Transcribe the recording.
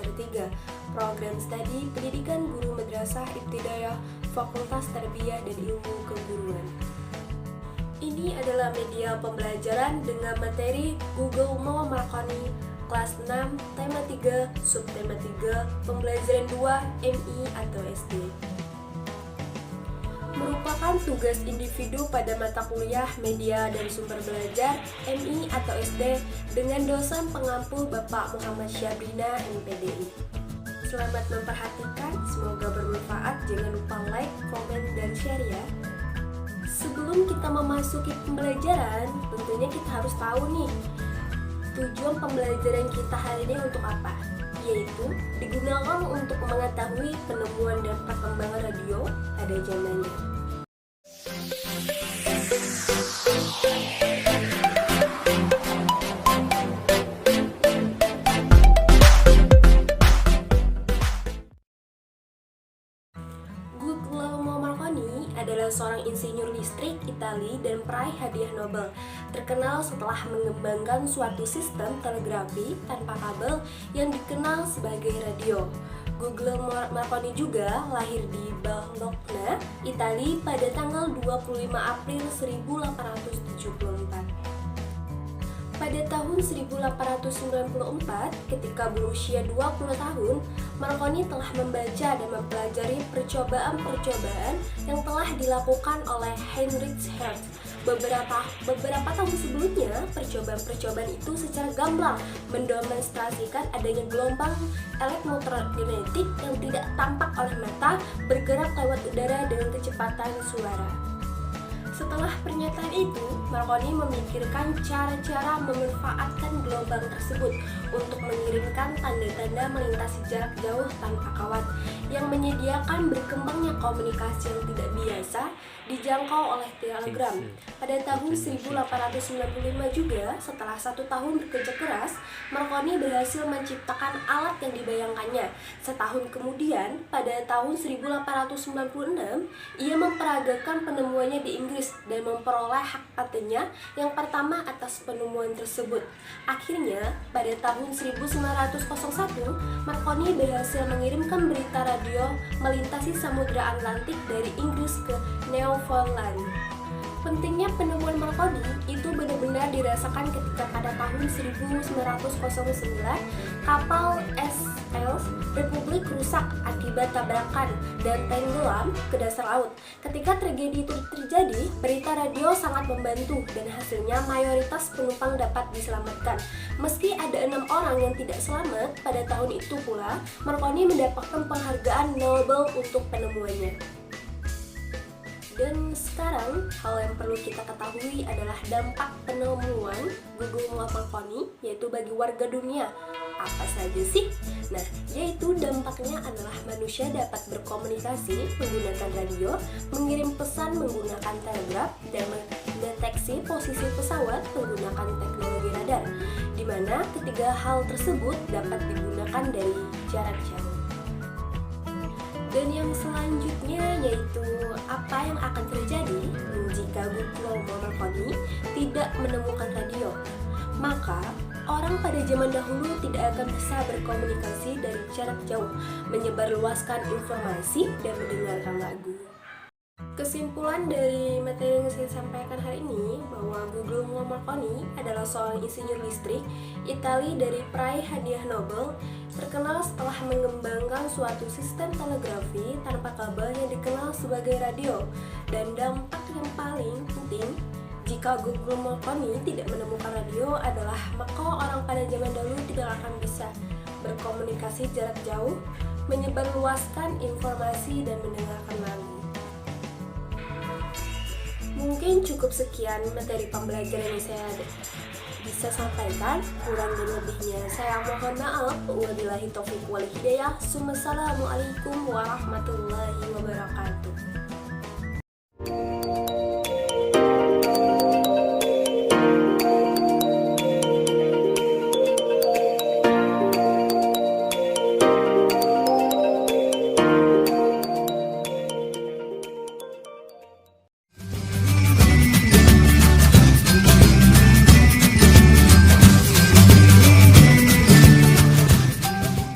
semester 3, Program Studi Pendidikan Guru Madrasah Ibtidaiyah, Fakultas Tarbiyah dan Ilmu Keguruan. Ini adalah media pembelajaran dengan materi Google Mau Melakoni kelas 6, tema 3, subtema 3, pembelajaran 2, MI atau SD. Merupakan tugas individu pada mata kuliah Media dan Sumber Belajar MI atau SD dengan dosen pengampu Bapak Muhammad Syabrina MPDI. Selamat memperhatikan, semoga bermanfaat. Jangan lupa like, komen, dan share ya. Sebelum kita memasuki pembelajaran, tentunya kita harus tahu nih tujuan pembelajaran kita hari ini untuk apa, yaitu digunakan untuk mengetahui penemuan dan perkembangan radio pada zamannya. Guglielmo Marconi adalah seorang insinyur listrik Italia dan peraih hadiah Nobel, terkenal setelah mengembangkan suatu sistem telegrafi tanpa kabel yang dikenal sebagai radio. Guglielmo Marconi juga lahir di Bologna, Italia pada tanggal 25 April 1874. Pada tahun 1894, ketika berusia 20 tahun, Marconi telah membaca dan mempelajari percobaan-percobaan yang telah dilakukan oleh Heinrich Hertz. Beberapa tahun sebelumnya, percobaan-percobaan itu secara gamblang mendemonstrasikan adanya gelombang elektromagnetik yang tidak tampak oleh mata bergerak lewat udara dengan kecepatan suara. Setelah pernyataan itu, Marconi memikirkan cara-cara memanfaatkan gelombang tersebut untuk mengirimkan tanda-tanda melintasi jarak jauh tanpa kawat yang menyediakan berkembangnya komunikasi yang tidak biasa dijangkau oleh telegram. Pada tahun 1895 juga, setelah 1 tahun bekerja keras, Marconi berhasil menciptakan alat yang dibayangkannya. Setahun kemudian, pada tahun 1896, ia memperagakan penemuannya di Inggris dan memperoleh hak patennya yang pertama atas penemuan tersebut. Akhirnya, pada tahun 1901, Marconi berhasil mengirimkan berita radio melintasi Samudra Atlantik dari Inggris ke Newfoundland. Pentingnya penemuan Marconi itu benar-benar dirasakan ketika pada tahun 1909 kapal SS Republik rusak akibat tabrakan dan tenggelam ke dasar laut. Ketika tragedi itu terjadi, berita radio sangat membantu dan hasilnya mayoritas penumpang dapat diselamatkan. Meski ada 6 orang yang tidak selamat, pada tahun itu pula Marconi mendapatkan penghargaan Nobel untuk penemuannya. Dan sekarang, hal yang perlu kita ketahui adalah dampak penemuan Guglielmo Marconi, yaitu bagi warga dunia. Apa saja sih? Nah, yaitu dampaknya adalah manusia dapat berkomunikasi menggunakan radio, mengirim pesan menggunakan telegraf, dan mendeteksi posisi pesawat menggunakan teknologi radar, di mana ketiga hal tersebut dapat digunakan dari jarak jauh. Dan yang selanjutnya yaitu apa yang akan terjadi jika Guglielmo Marconi tidak menemukan radio. Maka orang pada zaman dahulu tidak akan bisa berkomunikasi dari jarak jauh, menyebarluaskan informasi dan mendengarkan lagu. Kesimpulan dari materi yang saya sampaikan hari ini bahwa Guglielmo Marconi adalah seorang insinyur listrik Italia dari peraih hadiah Nobel, terkenal setelah mengembangkan suatu sistem telegrafi tanpa kabel yang dikenal sebagai radio. Dan dampak yang paling penting jika Guglielmo Marconi tidak menemukan radio adalah maka orang pada zaman dahulu tidak akan bisa berkomunikasi jarak jauh, menyebarluaskan informasi dan mendengarkan lagu. Mungkin cukup sekian materi pembelajaran yang saya bisa sampaikan. Kurang dan lebihnya saya mohon maaf. Wabillahi taufiq wal hidayah. Assalamualaikum warahmatullahi wabarakatuh.